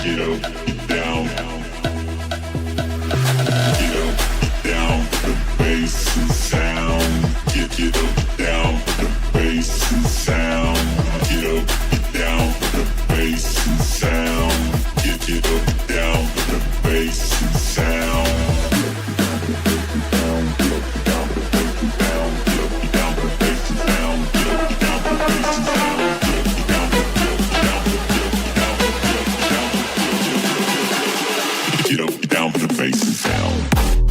Get up, get down. Get up, get down. The bass and sound. Get up, down. The bass and sound. Get up, get down. The bass and sound. Get up, down. The bass and sound. Get up, get down for the bass and sound.